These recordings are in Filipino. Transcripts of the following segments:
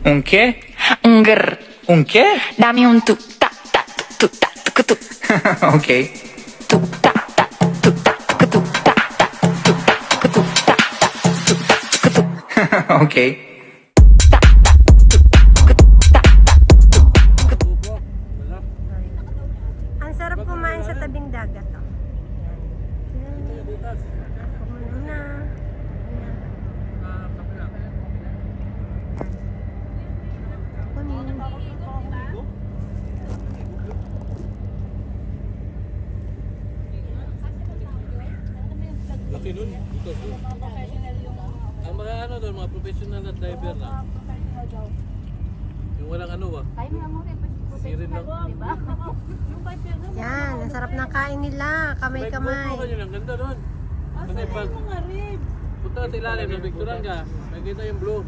Un qué? Un grr. ¿Un qué? Dame un tu ta ta tu ta tu tu Ok. tu ta ta tu ta tu ta ta tu ta tu ta ta tu Ok. ta ta tu ta ta Ang sarap kumain sa tabing dagat. Oh. Muna. Laki nun, dito. Ang mga ano doon, mga professional na driver na. Yung walang ano ba? Sirin lang. Yan, ang sarap ng kain nila. Kamay-kamay. May ang ganda doon. Kasi pag punta ka sa ilalim ng Victoranga, makikita yung blue.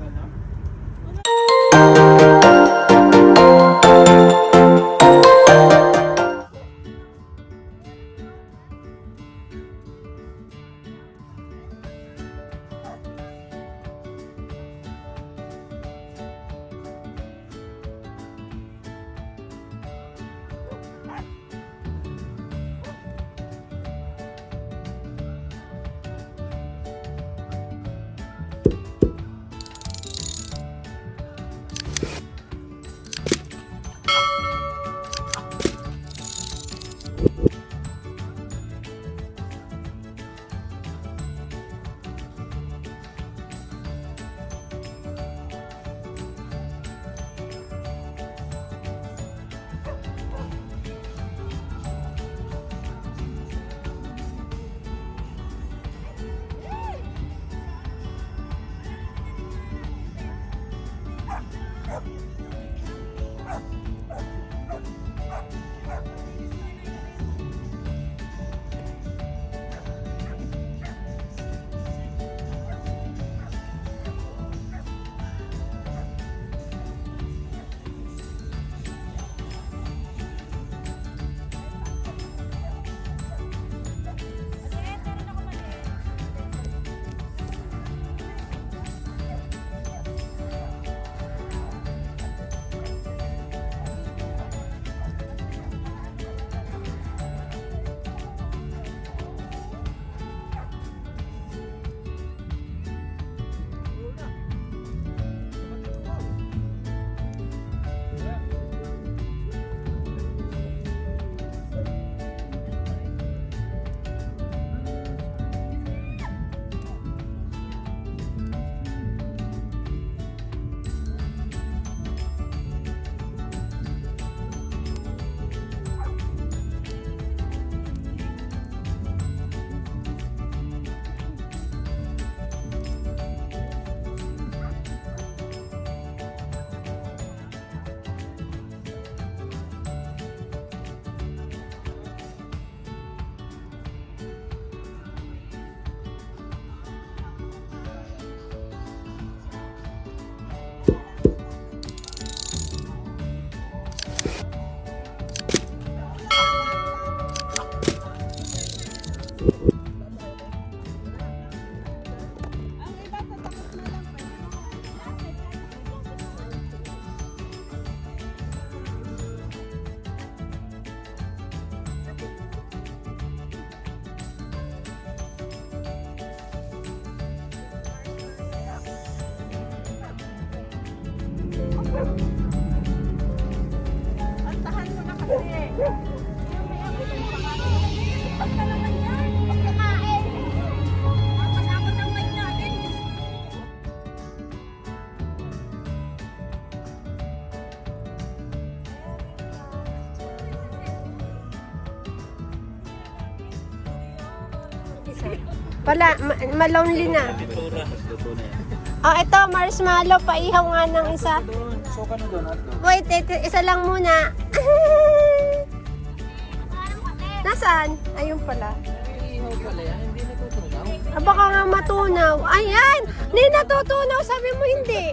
Wala, malonely na. Oh, ito, marshmallow. Paihaw nga ng isa. Wait, isa lang muna. Nasaan? Ayun pala. Ah, baka nga matunaw. Ayan! Hindi natutunaw. Sabi mo hindi.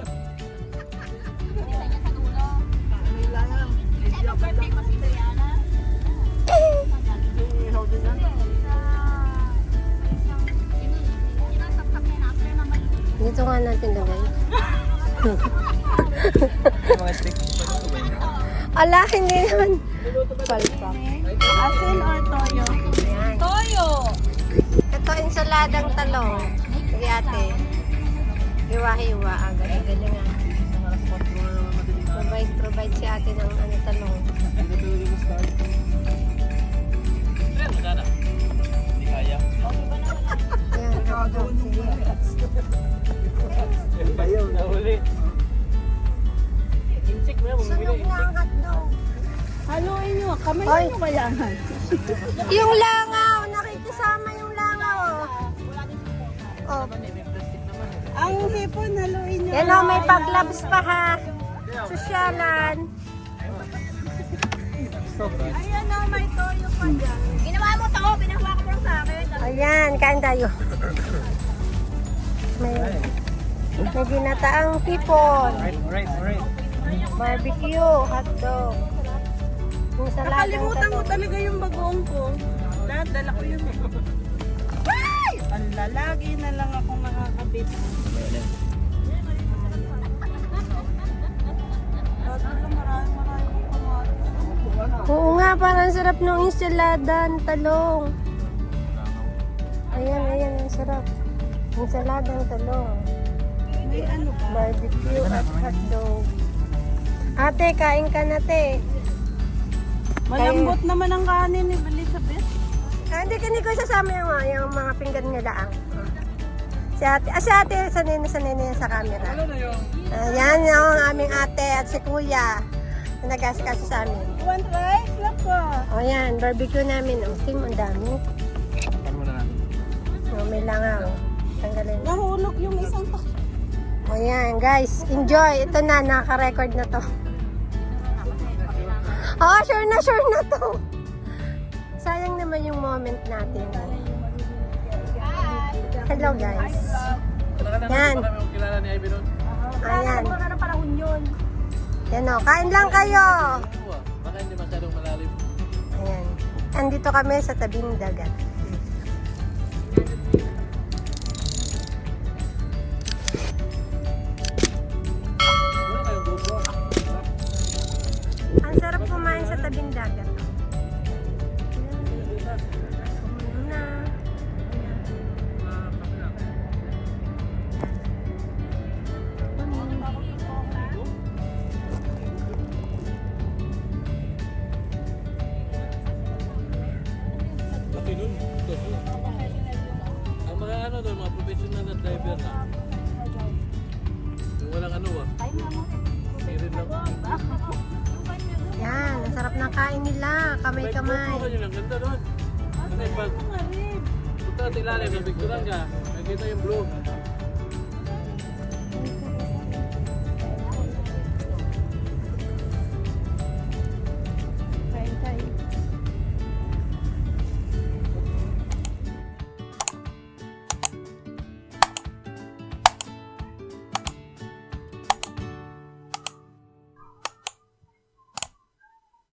Dito nga natin lagay. Ala, hindi naman. Palpak. Asin or toyo? Ayan. Toyo! Ito, ensaladang talong. Sige ate. Hiwa-hiwa. Ang galing nga. Provide si ate ng talong. Ayan, magana. Hindi kaya. Ayan, hotdog. Sige. Ayaw na uli. Insik mo yan, Sunog bumili. na ang hotdog. Haluin nyo. Kamay Ay. nyo kailangan. Yung langaw, nakikisama yung langaw. Oh. Ang hipon, haluin nyo. Yan o, may paglabs pa ha. Sosyalan. Ayan o, may toyo pa dyan. Ginawa mo to, pinahawa ko lang sa akin. Ayan, kain tayo. May ginataang pipon. Right. Barbecue, hotdog. Yung saladang Nakalimutan ko talong. talaga yung bagoong ko. Lahat, dala ko yun. Ay! Ang lalagi na lang ako makakabit. Oo nga, parang sarap ng ensalada, ng talong. Ayan, ang sarap. Ensalada ng talong. May ano ba? Barbecue at hotdog. Ate, kain ka na, te. Malambot naman ang kanin ni Elizabeth. Ah, hindi, kini ko sasama yung mga pinggan nila. Si ate, sanay na sa camera. Ano na yung... Ayan yung aming ate at si kuya. Na nag-asikaso sa amin. You want rice? Lako. O yan, barbecue namin. O, sim, ang dami. Ano mo na natin? O, may langaw. Tanggalin. Nahulog yung isang O yan, guys. Enjoy. Ito na, naka-record na to. Oo, sure na to. Sayang naman yung moment natin. Hello, guys. Yan. Marami akong kilala ni Ivy nun. Ayan. Wala na panahon yun. Yan o, kain lang kayo. Baka hindi masyadong malalim. Ayan. Andito kami sa tabing dagat. Wala kayong grupo. Ang sarap kumain sa tabing dagat. Na. Laki nun. Ang mga ano doon, mga professional na driver na. Yung walang ano Meron lang. Yan, ang sarap ng kain nila. Kamay-kamay. May ang ganda doon. Ano yung pag... Punta sa ilalim, nabigturan ka. Nakikita yung blue.